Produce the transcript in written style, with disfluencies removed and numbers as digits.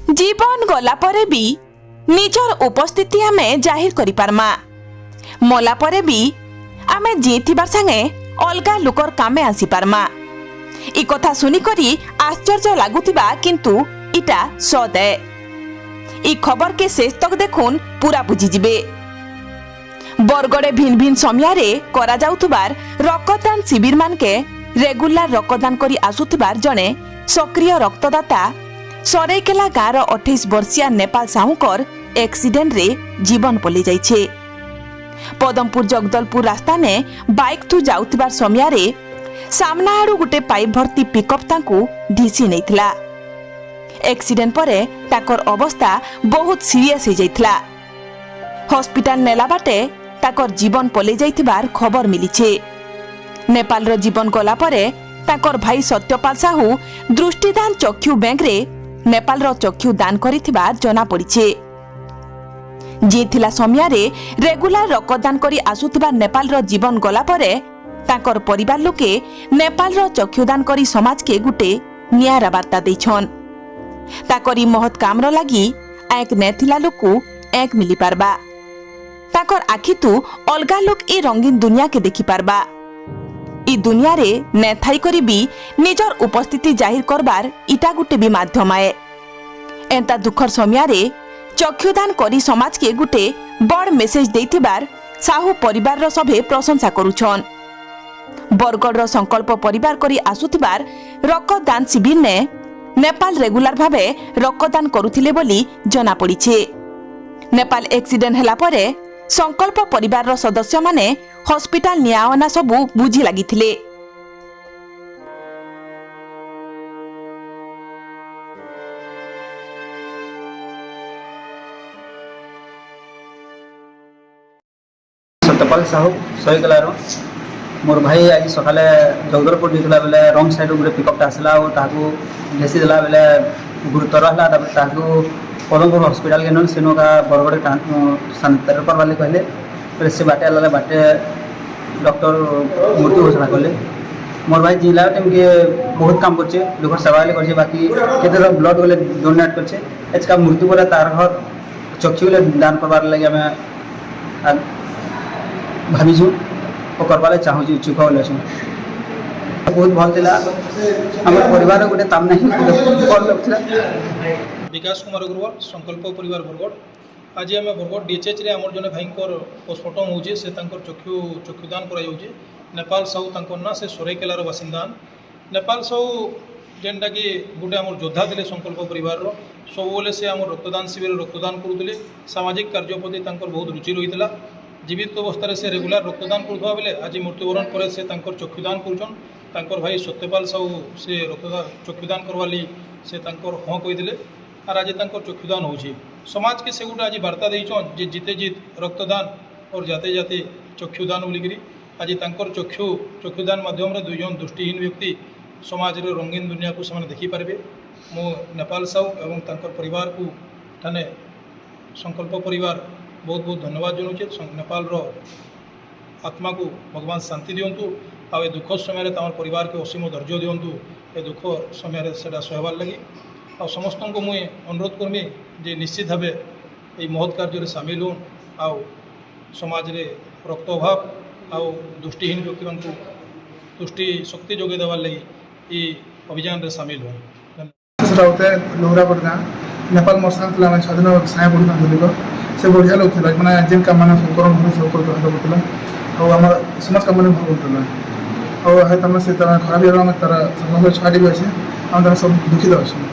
जीवन गला परे भी निजर उपस्थिति आमे जाहिर करि पारमा। मला परे भी आमे जीथिबार संगे अलगा लुकर कामे आसी पारमा। इ कथा सुनी करी आश्चर्य लागुतिबा किंतु इटा सत है। इ खबर के शेष तक देखुन पूरा बुझी जिबे। बरगड़े भिन्न भिन्न समय करा जाउथबार रक्तदान शिविर मानके रेगुलर रक्तदान करी आसुथबार जणे सक्रिय रक्तदाता सरेकेला गाँव 28 वर्षीय नेपाल साहुकर एक्सीडेंट रे जीवन पलि जाइछे। पदमपुर जगदलपुर रास्ता ने बाइक थु जाउथबार समय सामना आड़ू गुटे पाइप भर्ती पिकअप तांकू ढीसी नैथिला। एक्सीडेंट परे ताकर अवस्था बहुत सीरियस हो जाइथिला। हॉस्पिटल नेला बाटे ताकर जीवन पलि जाइथिबार खबर मिलिछे। नेपाल रो जीवन गला परे ताकर भाई सत्यपाल साहू दृष्टिदान चक्षु बैंक रे नेपाल रो चक्षु दान करिथिबार जना पड़िछे। जे थिला समय रेगुलर रक्तदान करी आसुथिबा नेपाल रो जीवन गला परे ताकर परिवार लोके नेपाल रो चक्षुदान करी समाज के गुटे नियारा वार्ता दैछन। ताकरी महत काम रो लागी एक नेथिला लोकू एक मिली पारबा। ताकर आखि तू अलगा लोक ए रंगीन दुनिया के देखि पारबा। इ दुनिया रे ने थाई करी भी निजर उपस्थिति जाहिर करबार इटा गुटे भी माध्यम आए। एंता दुखर समय रे चक्षुदान करी समाज के गुटे बड़ मेसेज देथिबार साहू परिवार रो सभे प्रशंसा करूछन। बरगड़ रो संकल्प परिवार करी आसुथिबार रक्तदान शिविर ने नेपाल रेगुलर भावे रक्तदान करुथिले बोली जना पड़िछे। नेपाल एक्सीडेंट हला परे संकल्प परिवार रो सदस्य माने हॉस्पिटल नियावना सबु बुझी लागिथिले। सत्यपाल साहू सहीकलार मोर भाई आज सकाले जगदलपुर जाइला बेले रंग साइड गोटे पिकअपटा आसला और ताकू घेसी देला बेले गुरुतर हला ताकू पदमपुर हॉस्पिटल के सेनो का बरगड़े सांतर करवा कहले फिर से बाटे आला बाटे डॉक्टर मृत्यु घोषणा कले। मोर भाई जिला टाइम के बहुत काम करछे लोकर सेवा करछे बाकी केते ब्लड गले डोनेट करछे एचका मृत्यु बोला तार घर चक्षु गले दान करबार लागि हमें भाविछु ओ करबाले चाहू इच्छुक होले छु। बहुत भल थिला हमर परिवार गोटे ताम नहीं भल लगथिला। विकास कुमार अग्रवाल संकल्प परिवार बरगड़ आज आम बरगड़ डीएचएच रे आमर जने भाईंकर पोस्टमार्टम होउचे से तांकर चक्षुदान करा जाउचे। नेपाल साहू तांकर ना से सोरेकेलार बासिंदा नेपाल साहू जेनटा कि गोटे आमर योद्धा थे संकल्प परिवार सब बेले से आम रक्तदान शिविर रक्तदान करुले सामाजिक कार्य प्रति तांकर बहुत रुचि रही है। जीवित अवस्था से रेगुलर रक्तदान करुवा बेले आज मृत्युवरण पर से तांकर चक्षुदान करुछन। तांकर भाई सत्यपाल साहू से रक्तदान चक्षुदान करवाली से तांकर हाँ कहीदे और आज तांकर चक्षुदान होची। समाज के से गोटे आज वार्ता देछन जे जीते जीत रक्तदान और जाते जाते चक्षुदान बोलिकी आज तांकर चक्षुदान माध्यम रे दुईजन दृष्टिहीन व्यक्ति समाज रे रंगीन दुनिया को से देखिपारे। मो नेपाल साहू एवं तांकर परिवार को थाने संकल्प परिवार बहुत बहुत धन्यवाद जनाऊे। नेपाल रो आत्मा को भगवान शांति दिंतु आ दुख समय तमर परिवार के असीम धैर्य दिंतु ए दुख समय से सहबार लगी आ समस्त को मुझे अनुरोध करमी जे निश्चित भाव ये महत् कार्य सामिल हूँ आ समाज रे रक्त अभाव आ दृष्टिहीन व्यक्ति मान दृष्टि शक्ति जोगे देवार लगी ये अभियान रे सामिल हूँ। नेपाल मोर साथ मैं 6 दिन साया पढ़ा धुलिक से बढ़िया लगता मैंने जेन काम मैंने सब कर सब करता और आम समाज काम मैंने भल कर और से खराब तार समस्त छुआटी भी अच्छे आम सब दुखित अच्छे।